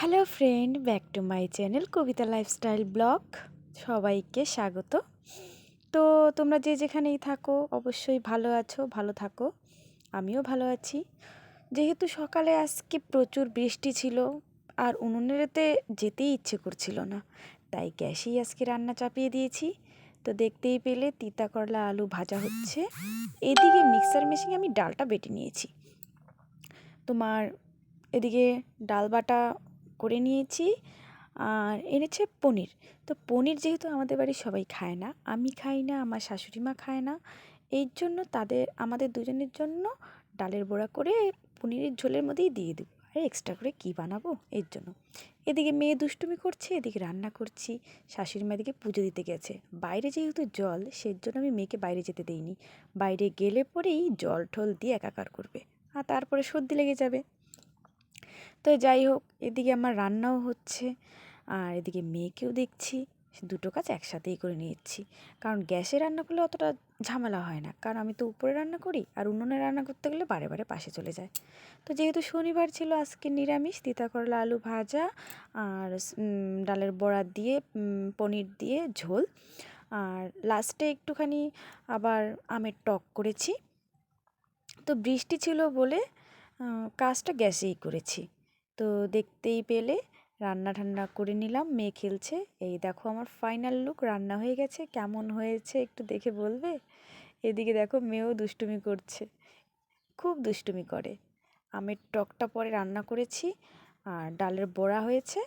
Hello friend, back to my channel Kabita lifestyle blog. সবাইকে স্বাগত। তো তোমরা যে যেখানেই থাকো অবশ্যই ভালো আছো, ভালো থাকো। আমিও ভালো আছি। যেহেতু সকালে আজকে প্রচুর বৃষ্টি ছিল আর উনুনেতে যেতেই ইচ্ছে করছিল না, তাই গ্যাসেই আজকে রান্না চাপিয়ে দিয়েছি। তো দেখতেই পেলে তিতা করলা আলু ভাজা হচ্ছে। এদিকে মিক্সার মেশিনে আমি ডালটা বেটে নিয়েছি। তোমার এদিকে ডাল বাটা করে নিয়েছি আর এনেছে পনির। তো পনির যেহেতু আমাদের বাড়ির সবাই খায় না, আমি খাই না, আমার শাশুড়ি মা খায় না, এই জন্য আমাদের দুজনের জন্য ডালের বড়া করে পনিরের ঝোলের মধ্যেই দিয়ে দেবো। আর এক্সট্রা করে কী বানাবো এর জন্য। এদিকে মেয়ে দুষ্টুমি করছে, এদিকে রান্না করছি। শাশুড়ি মা এদিকে পুজো দিতে গেছে। বাইরে যেহেতু জল, সেজন্য আমি মেয়েকে বাইরে যেতে দেইনি। বাইরে গেলে পরেই জল ঠল দিয়ে একাকার করবে আর তারপরে সর্দি লেগে যাবে। তো যাই হোক, এদিকে আমার রান্নাও হচ্ছে আর এদিকে মেয়েকেও দেখছি। দুটো কাজ একসাথেই করে নিচ্ছি, কারণ গ্যাসে রান্না করলে অতটা ঝামেলা হয় না, কারণ আমি তো উপরে রান্না করি আর উনুনে রান্না করতে গেলে বারে বারে পাশে চলে যায়। তো যেহেতু শনিবার ছিল, আজকে নিরামিষ, তিতা করলা আলু ভাজা আর ডালের বড়া দিয়ে পনির দিয়ে ঝোল, আর লাস্টে একটুখানি আবার আমের টক করেছি। তো বৃষ্টি ছিল বলে কাজটা গ্যাসেই করেছি। তো দেখতেই পেলে রান্না ঠান্না করে নিলাম, মেয়ে খেলছে। এই দেখো আমার ফাইনাল লুক, রান্না হয়ে গেছে। কেমন হয়েছে একটু দেখে বলবে? এদিকে দেখো মেয়েও দুষ্টুমি করছে, খুব দুষ্টুমি করে। আমের টকটা পরে রান্না করেছি আর ডালের বড়া হয়েছে